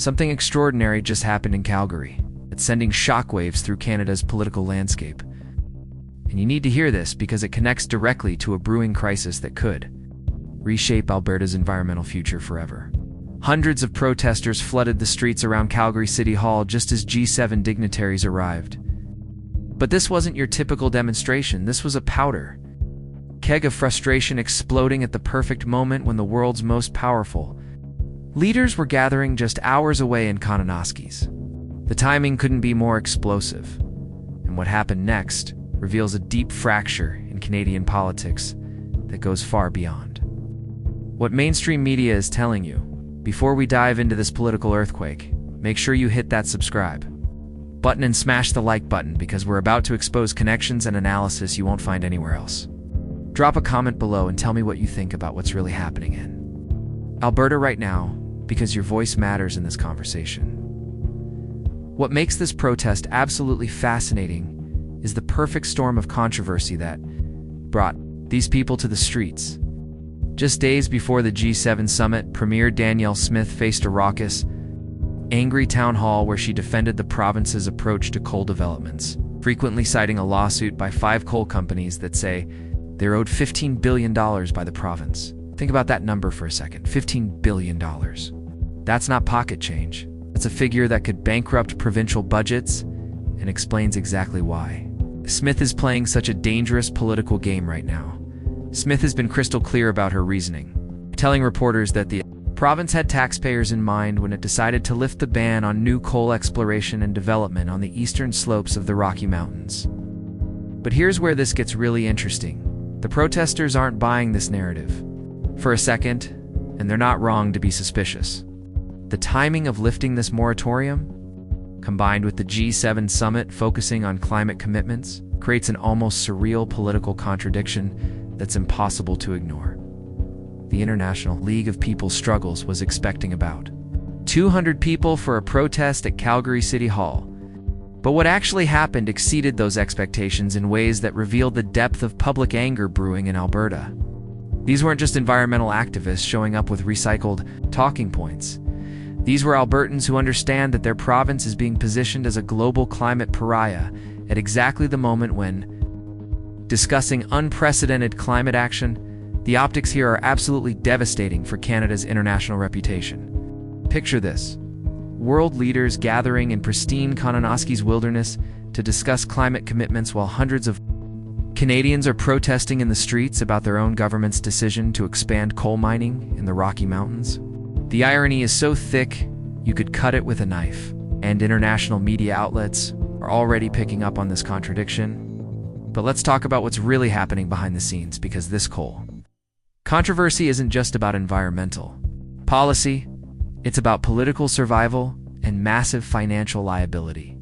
Something extraordinary just happened in Calgary. It's sending shockwaves through Canada's political landscape. And you need to hear this because it connects directly to a brewing crisis that could reshape Alberta's environmental future forever. Hundreds of protesters flooded the streets around Calgary City Hall just as G7 dignitaries arrived. But this wasn't your typical demonstration. This was a powder keg of frustration exploding at the perfect moment when the world's most powerful leaders were gathering just hours away in Kananaskis. The timing couldn't be more explosive. And what happened next reveals a deep fracture in Canadian politics that goes far beyond what mainstream media is telling you. Before we dive into this political earthquake, make sure you hit that subscribe button and smash the like button because we're about to expose connections and analysis you won't find anywhere else. Drop a comment below and tell me what you think about what's really happening in Alberta right now, because your voice matters in this conversation. What makes this protest absolutely fascinating is the perfect storm of controversy that brought these people to the streets. Just days before the G7 summit, Premier Danielle Smith faced a raucous, angry town hall where she defended the province's approach to coal developments, frequently citing a lawsuit by 5 coal companies that say they're owed $15 billion by the province. Think about that number for a second, $15 billion. That's not pocket change. That's a figure that could bankrupt provincial budgets, and explains exactly why. Smith is playing such a dangerous political game right now. Smith has been crystal clear about her reasoning, telling reporters that the province had taxpayers in mind when it decided to lift the ban on new coal exploration and development on the eastern slopes of the Rocky Mountains. But here's where this gets really interesting. The protesters aren't buying this narrative for a second, and they're not wrong to be suspicious. The timing of lifting this moratorium, combined with the G7 summit focusing on climate commitments, creates an almost surreal political contradiction that's impossible to ignore. The International League of People's Struggles was expecting about 200 people for a protest at Calgary City Hall. But what actually happened exceeded those expectations in ways that revealed the depth of public anger brewing in Alberta. These weren't just environmental activists showing up with recycled talking points. These were Albertans who understand that their province is being positioned as a global climate pariah at exactly the moment when discussing unprecedented climate action. The optics here are absolutely devastating for Canada's international reputation. Picture this: world leaders gathering in pristine Kananaskis wilderness to discuss climate commitments while hundreds of Canadians are protesting in the streets about their own government's decision to expand coal mining in the Rocky Mountains. The irony is so thick, you could cut it with a knife, and international media outlets are already picking up on this contradiction. But let's talk about what's really happening behind the scenes, because this coal controversy isn't just about environmental policy, it's about political survival and massive financial liability.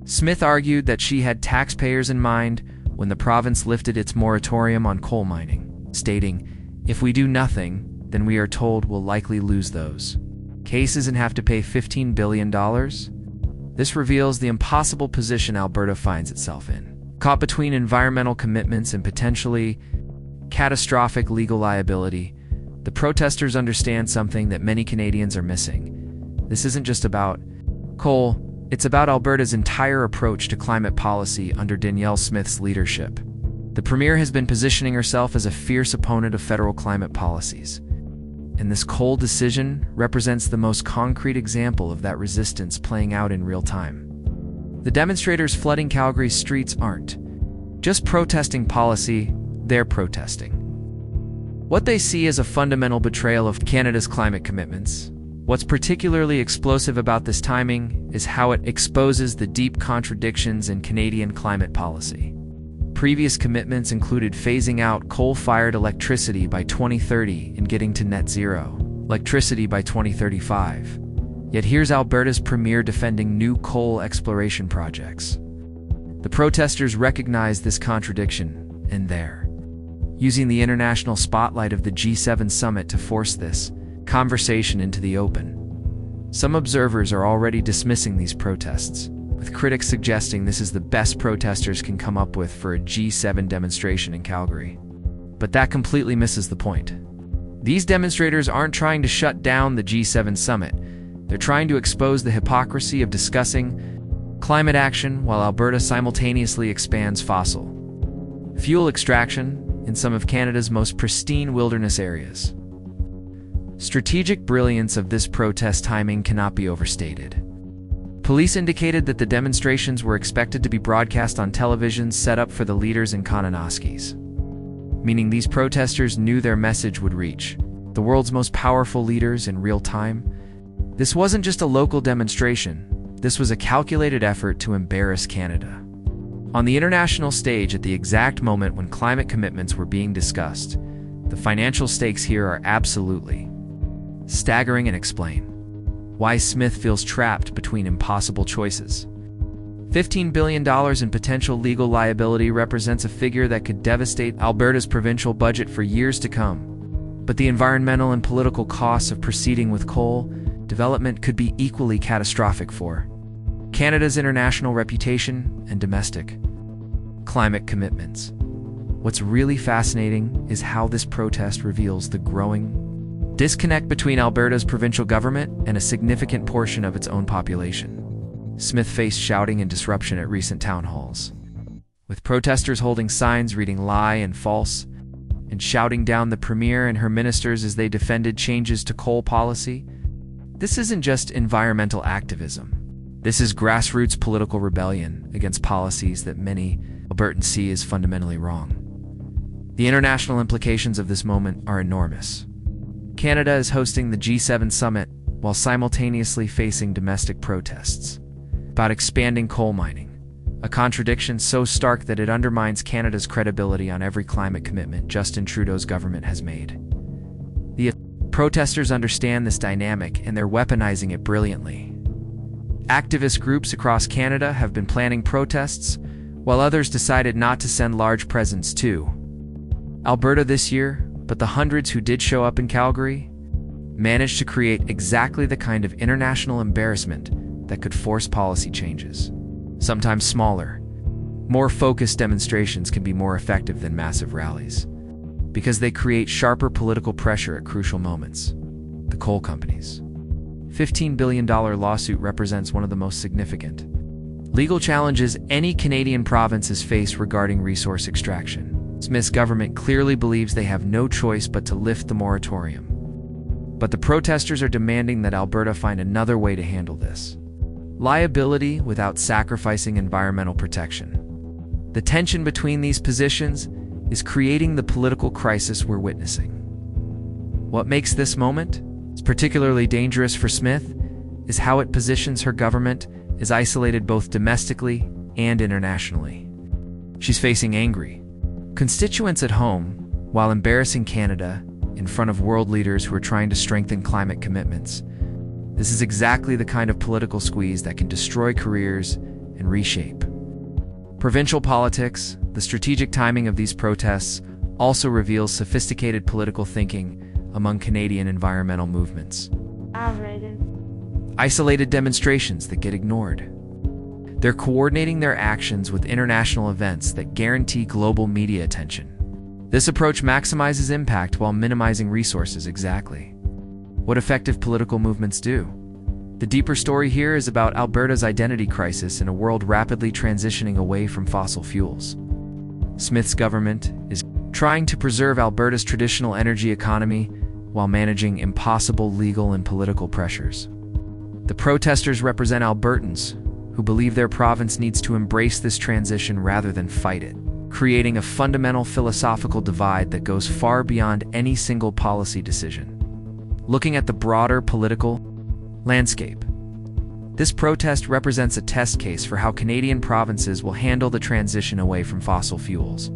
Smith argued that she had taxpayers in mind when the province lifted its moratorium on coal mining, stating, "If we do nothing, then we are told we'll likely lose those cases and have to pay $15 billion. This reveals the impossible position Alberta finds itself in. Caught between environmental commitments and potentially catastrophic legal liability, the protesters understand something that many Canadians are missing. This isn't just about coal, it's about Alberta's entire approach to climate policy under Danielle Smith's leadership. The Premier has been positioning herself as a fierce opponent of federal climate policies, and this coal decision represents the most concrete example of that resistance playing out in real time. The demonstrators flooding Calgary's streets aren't just protesting policy, they're protesting what they see as a fundamental betrayal of Canada's climate commitments. What's particularly explosive about this timing is how it exposes the deep contradictions in Canadian climate policy. Previous commitments included phasing out coal-fired electricity by 2030 and getting to net zero electricity by 2035. Yet here's Alberta's Premier defending new coal exploration projects. The protesters recognize this contradiction, and they're using the international spotlight of the G7 summit to force this conversation into the open. Some observers are already dismissing these protests, with critics suggesting this is the best protesters can come up with for a G7 demonstration in Calgary. But that completely misses the point. These demonstrators aren't trying to shut down the G7 summit. They're trying to expose the hypocrisy of discussing climate action while Alberta simultaneously expands fossil fuel extraction in some of Canada's most pristine wilderness areas. Strategic brilliance of this protest timing cannot be overstated. Police indicated that the demonstrations were expected to be broadcast on televisions set up for the leaders in Kananaskis, meaning these protesters knew their message would reach the world's most powerful leaders in real time. This wasn't just a local demonstration, this was a calculated effort to embarrass Canada on the international stage at the exact moment when climate commitments were being discussed. The financial stakes here are absolutely staggering, and explain why Smith feels trapped between impossible choices. $15 billion in potential legal liability represents a figure that could devastate Alberta's provincial budget for years to come. But the environmental and political costs of proceeding with coal development could be equally catastrophic for Canada's international reputation and domestic climate commitments. What's really fascinating is how this protest reveals the growing disconnect between Alberta's provincial government and a significant portion of its own population. Smith faced shouting and disruption at recent town halls, with protesters holding signs reading "lie" and "false" and shouting down the Premier and her ministers as they defended changes to coal policy. This isn't just environmental activism. This is grassroots political rebellion against policies that many Albertans see as fundamentally wrong. The international implications of this moment are enormous. Canada is hosting the G7 summit while simultaneously facing domestic protests about expanding coal mining, a contradiction so stark that it undermines Canada's credibility on every climate commitment Justin Trudeau's government has made. The protesters understand this dynamic, and they're weaponizing it brilliantly. Activist groups across Canada have been planning protests, while others decided not to send large presents to Alberta this year, but the hundreds who did show up in Calgary managed to create exactly the kind of international embarrassment that could force policy changes. Sometimes smaller, more focused demonstrations can be more effective than massive rallies, because they create sharper political pressure at crucial moments. The coal companies' $15 billion lawsuit represents one of the most significant legal challenges any Canadian province has faced regarding resource extraction. Smith's government clearly believes they have no choice but to lift the moratorium. But the protesters are demanding that Alberta find another way to handle this liability without sacrificing environmental protection. The tension between these positions is creating the political crisis we're witnessing. What makes this moment particularly dangerous for Smith is how it positions her government as isolated both domestically and internationally. She's facing angry constituents at home while embarrassing Canada in front of world leaders who are trying to strengthen climate commitments. This is exactly the kind of political squeeze that can destroy careers and reshape provincial politics. The strategic timing of these protests also reveals sophisticated political thinking among Canadian environmental movements. Isolated demonstrations that get ignored. They're coordinating their actions with international events that guarantee global media attention. This approach maximizes impact while minimizing resources. Exactly what effective political movements do. The deeper story here is about Alberta's identity crisis in a world rapidly transitioning away from fossil fuels. Smith's government is trying to preserve Alberta's traditional energy economy while managing impossible legal and political pressures. The protesters represent Albertans who believe their province needs to embrace this transition rather than fight it, creating a fundamental philosophical divide that goes far beyond any single policy decision. Looking at the broader political landscape, this protest represents a test case for how Canadian provinces will handle the transition away from fossil fuels.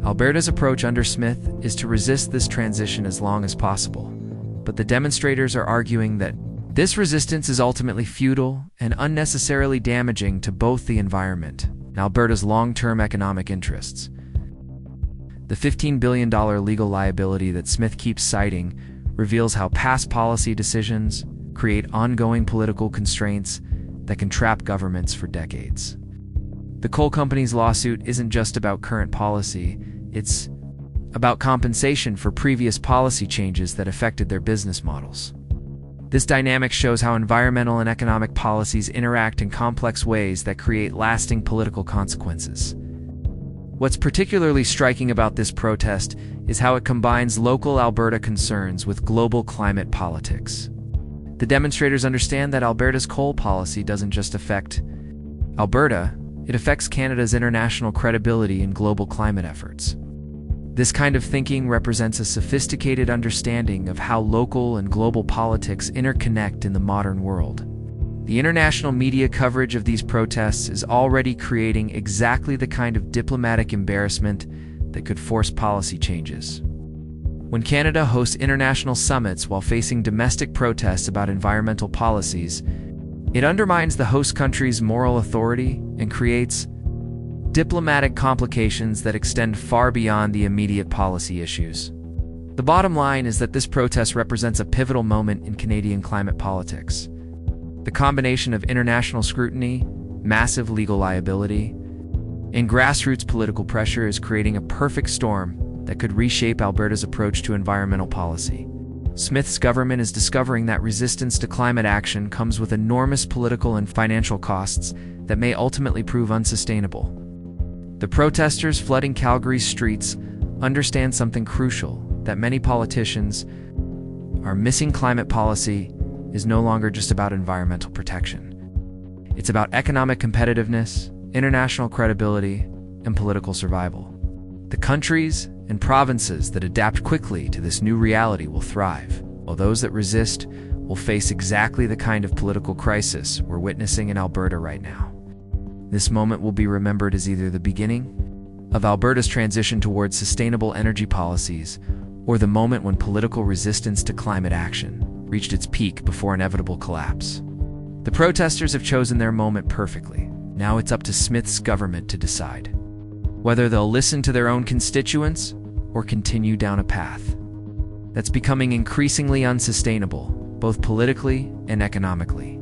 Alberta's approach under Smith is to resist this transition as long as possible, but the demonstrators are arguing that this resistance is ultimately futile and unnecessarily damaging to both the environment and Alberta's long-term economic interests. The $15 billion legal liability that Smith keeps citing reveals how past policy decisions create ongoing political constraints that can trap governments for decades. The coal company's lawsuit isn't just about current policy, it's about compensation for previous policy changes that affected their business models. This dynamic shows how environmental and economic policies interact in complex ways that create lasting political consequences. What's particularly striking about this protest is how it combines local Alberta concerns with global climate politics. The demonstrators understand that Alberta's coal policy doesn't just affect Alberta, it affects Canada's international credibility in global climate efforts. This kind of thinking represents a sophisticated understanding of how local and global politics interconnect in the modern world. The international media coverage of these protests is already creating exactly the kind of diplomatic embarrassment that could force policy changes. When Canada hosts international summits while facing domestic protests about environmental policies, it undermines the host country's moral authority and creates diplomatic complications that extend far beyond the immediate policy issues. The bottom line is that this protest represents a pivotal moment in Canadian climate politics. The combination of international scrutiny, massive legal liability, and grassroots political pressure is creating a perfect storm that could reshape Alberta's approach to environmental policy. Smith's government is discovering that resistance to climate action comes with enormous political and financial costs that may ultimately prove unsustainable. The protesters flooding Calgary's streets understand something crucial, that many politicians are missing. Climate policy is no longer just about environmental protection. It's about economic competitiveness, international credibility, and political survival. The countries and provinces that adapt quickly to this new reality will thrive, while those that resist will face exactly the kind of political crisis we're witnessing in Alberta right now. This moment will be remembered as either the beginning of Alberta's transition towards sustainable energy policies or the moment when political resistance to climate action reached its peak before inevitable collapse. The protesters have chosen their moment perfectly. Now it's up to Smith's government to decide whether they'll listen to their own constituents or continue down a path that's becoming increasingly unsustainable, both politically and economically.